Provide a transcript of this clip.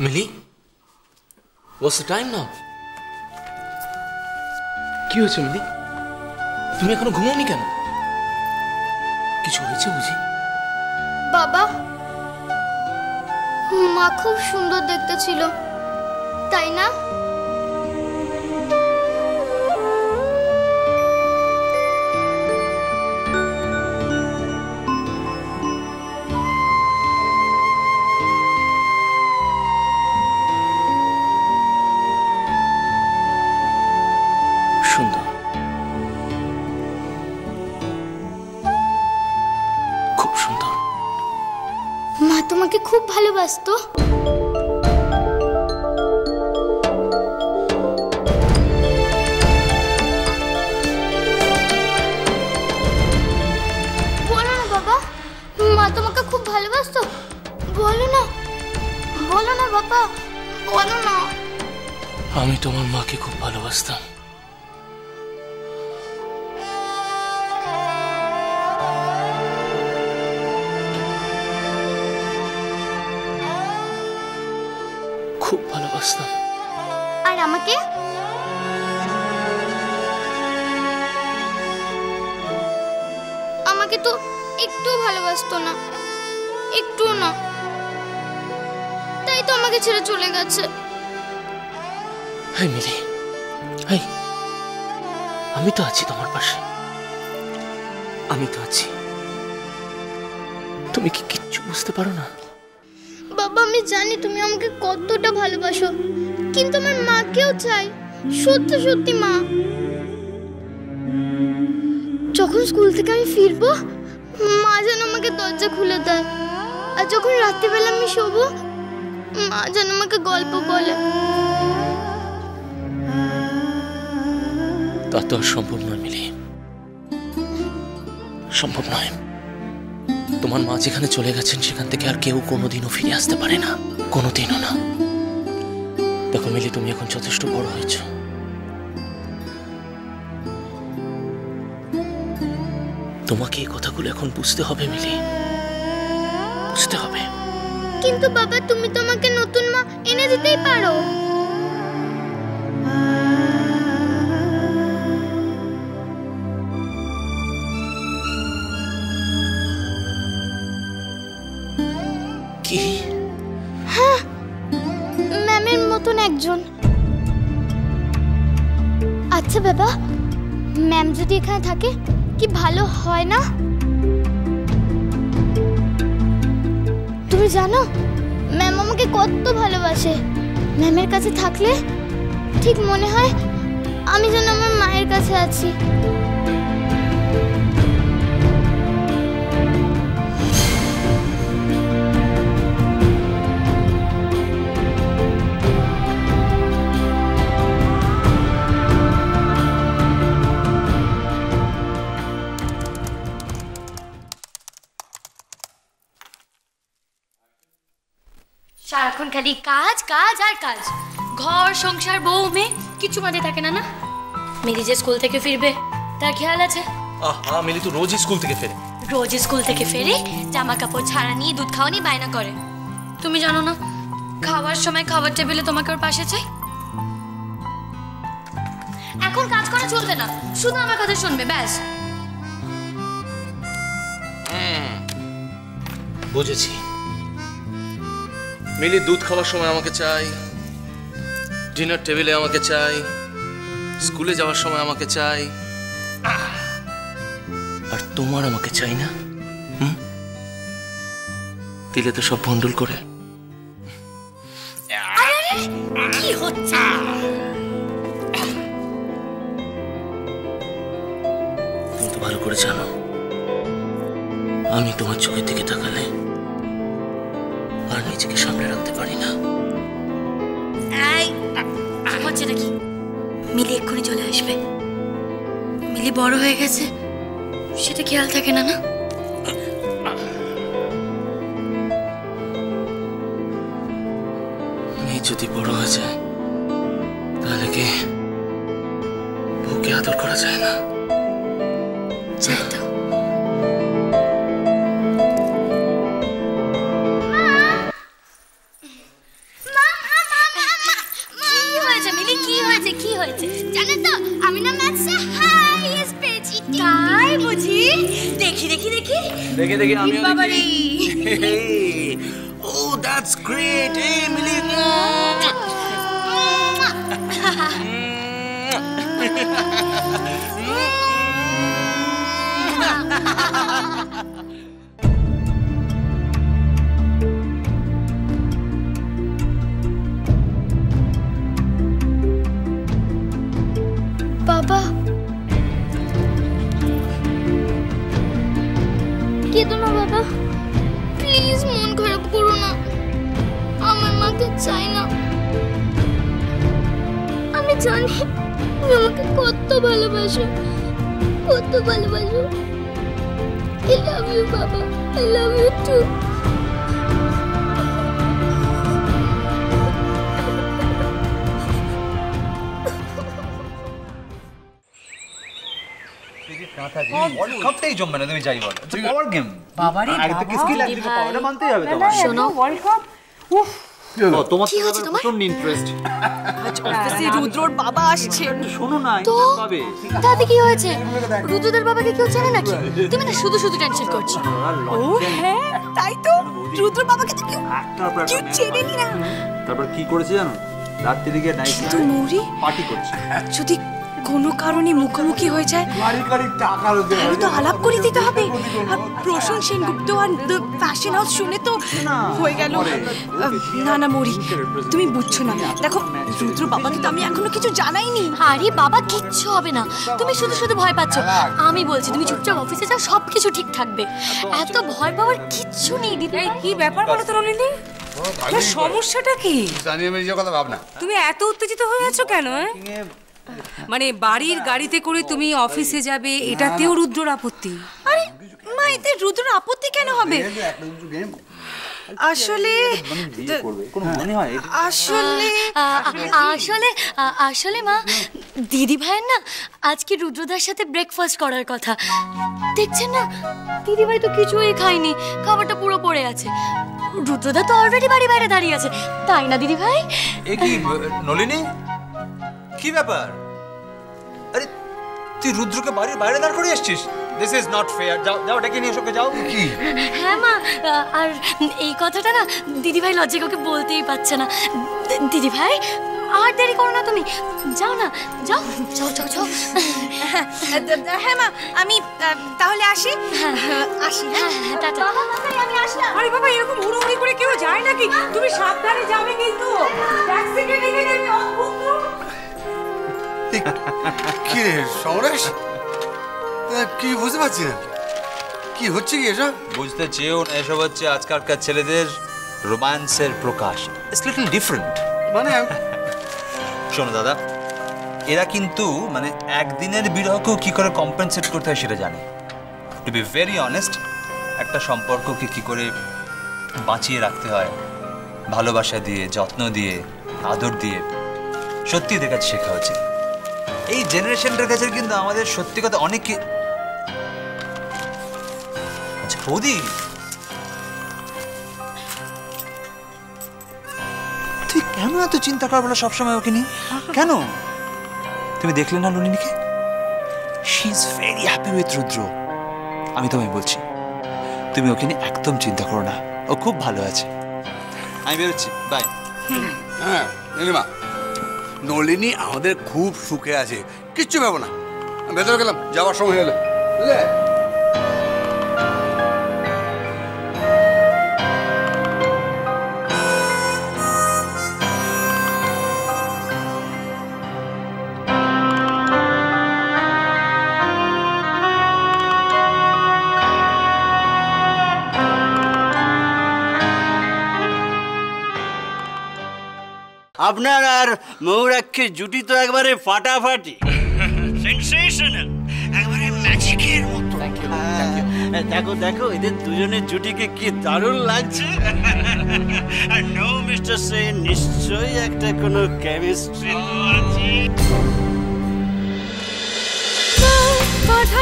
Milli, what's the time now? কি হয়েছে মিলি? তুমি এখনো ঘুমোওনি কেন? কিছু হয়েছে বুঝি? বাবা, মা খুব সুন্দর দেখতে ছিল, তাই না? সুন্দর, খুব সুন্দর। মা তোমাকে খুব ভালোবাসতো। বলো না বাবা, মা তোমাকে খুব ভালোবাসতো। বলো না, বলো না বাবা, বলো না। আমি তোমার মাকে খুব ভালোবাসতাম। খুব ভালোবাসতাম। আর আমাকে? আমাকে তো একটু ভালোবাসতো না, একটু না। তাই তো আমাকে ছেড়ে চলে গেছে। হাই মিলি, হাই, আমি তো আছি তোমার পাশে, আমি তো আছি। তুমি কি কিচ্ছু বুঝতে পারো না? বাবা, আমি জানি তুমি আমাকে কতটা ভালোবাসো, কিন্তু আমার মাকেও চাই, সত্যি সত্যি মা। যখন স্কুল থেকে আমি ফিরবো, মা যেন আমাকে দরজা খুলে দেয়। আর যখন রাত্রিবেলা আমি শোবো, মা যেন আমাকে গল্প বলে। তা তো আর সম্ভব নয় মিলি, সম্ভব নয়। তোমার মা যেখানে চলে গেছেন সেখান থেকে আর কেউ কোনোদিনও ফিরে আসতে পারে না, কোনোদিনও না। দেখো মিলি, তুমি এখন যথেষ্ট বড় হয়েছ। তোমাকে এই কথাগুলো এখন বুঝতে হবে মিলি, বুঝতে হবে। কিন্তু বাবা, তুমি তো আমাকে নতুন মা এনে দিতেই পারো। কি? হ্যাঁ, ম্যামের মতন একজন। আচ্ছা বাবা, ম্যাম যদি এখানে থাকে কি ভালো হয় না? তুমি জানো ম্যাম আমাকে কত ভালোবাসে। ম্যামের কাছে থাকলে ঠিক মনে হয় আমি যেন আমার মায়ের কাছে আছি। সারাক্ষণ খালি কাজ কাজ আর কাজ, ঘর সংসার বউ মেয়ে কিছু বাদে থাকে না। না, মিলি যে স্কুল থেকে ফিরবে তার খেয়াল আছে? মিলি তো রোজই স্কুল থেকে ফেরে। রোজ স্কুল থেকে ফেরে জামা কাপড় ছাড়া নিয়ে দুধ খাওয়া নিয়ে বায়না করে। তুমি জানো না, খাওয়ার সময় খাবার টেবিলে তোমাকে ওর পাশে চাই। এখন কাজ করা চলবে না, শুধু আমার কথা শুনবে ব্যাস। বুঝেছি। মিলি দুধ খাওয়ার সময় আমাকে চাই, ডিনার টেবিলে আমাকে চাই, স্কুলে যাওয়ার সময় আমাকে চাই, আর তোমার আমাকে চাই না? দিলে তো সব ভন্ডুল করে। কি হচ্ছে? তুমি তো ভালো করে জানো আমি তোমার চোখের দিকে তাকালে আর নিজেকে সামনে রাখতে পারি না। হচ্ছে নাকি? মিলি এক্ষুনি চলে আসবে। মিলি বড় হয়ে গেছে, সেটা খেয়াল থাকে না। না, মেয়ে যদি বড় হয়ে যায় তাহলে কি বউকে আদর করা যায় না? চাই তো। মা দেখে দেখে আমি বাবারে ও দ্যাটস গ্রেট এই মিলি বাবা কেঁদো না বাবা, প্লিজ মন খারাপ করো না, আমার মাকে চাই না। আমি জানি তুমি আমাকে কত ভালোবাসো, কত ভালোবাসো। I love you বাবা, I love you too. কাপটাই জমবে না তুমি যাই বলো পাওয়ার গেম বাবারে আগে থেকে স্কিল একদিকে পাওয়ারটা মানতেই হবে তোমার শোনো ওয়ার্ল্ড কাপ উফ তোমার তো প্রচন্ড ইন্টারেস্ট আজ অফিসে রুদ্রর বাবা আসছে। শোনো না তো পাবে তাতে কি হয়েছে? রুদ্রদের বাবাকে কেউ চেনে নাকি? তুমি না শুধু শুধু টেনশন করছো। ও হ্যাঁ তাই তো, রুদ্রর বাবাকে তো কেউ কেউ চেনেনি না। তারপর কি করেছে জানো? রাত্রি দিকে নাইট তো মৌরি পার্টি করছে। যদি কোনো কারণে মুখোমুখি হয়ে যায় তাহলে তো আলাপ করে দিতে হবে। আর প্রসূন সেনগুপ্ত আর দ্য ফ্যাশন হাউস শুনে তো হয়ে গেল। না না মৌরি তুমি বুঝছো না, দেখো রুদ্র বাবাকে তো আমি এখনো কিছু জানাইনি। আরে বাবা কিচ্ছু হবে না, তুমি শুধু শুধু ভয় পাচ্ছ। আমি বলছি তুমি চুপচাপ অফিসে যাও, সবকিছু ঠিক থাকবে। এত ভয় পাওয়ার কিচ্ছু নেই দিদি। কি ব্যাপার বলো তো নলিনী, সমস্যাটা কি? জানি আমি নিজের কথা ভাবনা। তুমি এত উত্তেজিত হয়ে আছো কেন? মানে বাড়ির গাড়িতে করে তুমি অফিসে যাবে, এটাতেও রুদ্রর আপত্তি? আরে মা এতে রুদ্রর আপত্তি কেন হবে? আসলে আসলে আসলে মা দিদি ভাইয়ের না আজকে রুদ্রদার সাথে ব্রেকফাস্ট করার কথা। দেখছেন না দিদি ভাই তো কিছুই খায়নি, খাবারটা পুরো পড়ে আছে। রুদ্রদা তো অলরেডি বাড়ি বাইরে দাঁড়িয়ে আছে, তাই না দিদি ভাই? এ কি নলিনী, কি ব্যাপার? আরে তুই রুদ্রকে বাড়ির বাইরে দাঁড় করে আসছিস? This is not fair. যাও যাও ডেকে নিয়ে এসো, যাও। কি? হ্যাঁ মা, আর এই কথাটা না দিদি ভাই লজ্জায় কাউকে বলতেই পারছে না। দিদি ভাই আর দেরি করো না, তুমি যাও না, যাও যাও যাও যাও। হ্যাঁ মা আমি তাহলে আসি। আসি হ্যাঁ টাটা। আমি আসলাম। আরে বাবা এরকম হুড়োহুড়ি করে কেউ যায় নাকি? তুমি সাবধানে যাবে কিন্তু, ট্যাক্সিকে ডেকে নেবে। কি রে সমরেশ, কি বুঝতে পারছি না কি হচ্ছে কি এসব? বুঝতে চেয়েও না, এসব হচ্ছে আজকালকার ছেলেদের রোম্যান্সের প্রকাশ। It's little different. মানে শোনো দাদা, এরা কিন্তু মানে একদিনের বিরহকেও কি করে কম্পেনসেট করতে হয় সেটা জানে। টু বি ভেরি অনেস্ট, একটা সম্পর্ককে কি করে বাঁচিয়ে রাখতে হয় ভালোবাসা দিয়ে, যত্ন দিয়ে, আদর দিয়ে, সত্যি এদের কাছে শেখা উচিত। এই জেনারেশনটার কাছে কিন্তু আমাদের সত্যি কথা অনেক। আচ্ছা বৌদি, তুই কেন এত চিন্তা কর বলো সবসময় ওকে নিয়ে? কেন? তুমি দেখলে না নলিনীকে? She is very happy with Rudra. আমি তোমায় বলছি তুমি ওকে নিয়ে একদম চিন্তা করো না, ও খুব ভালো আছে। আমি বেরোচ্ছি, বাই। হ্যাঁ নীলিমা, নলিনী আমাদের খুব সুখে আছে, কিচ্ছু ভেবো না। ভেতরে গেলাম, যাওয়ার সময় হলো। বুঝলে আপনার আর মৌরাক্ষের জুটি তো একবারে ফাটাফাটি, সেনসেশনাল, একবারে ম্যাজিকের মতো। দেখো দেখো এদের দুজনের জুটিকে কি দারুণ লাগছে। আর নো মিস্টার সেন, নিশ্চয়ই একটা কোনো কেমিস্ট্রি তো আছে।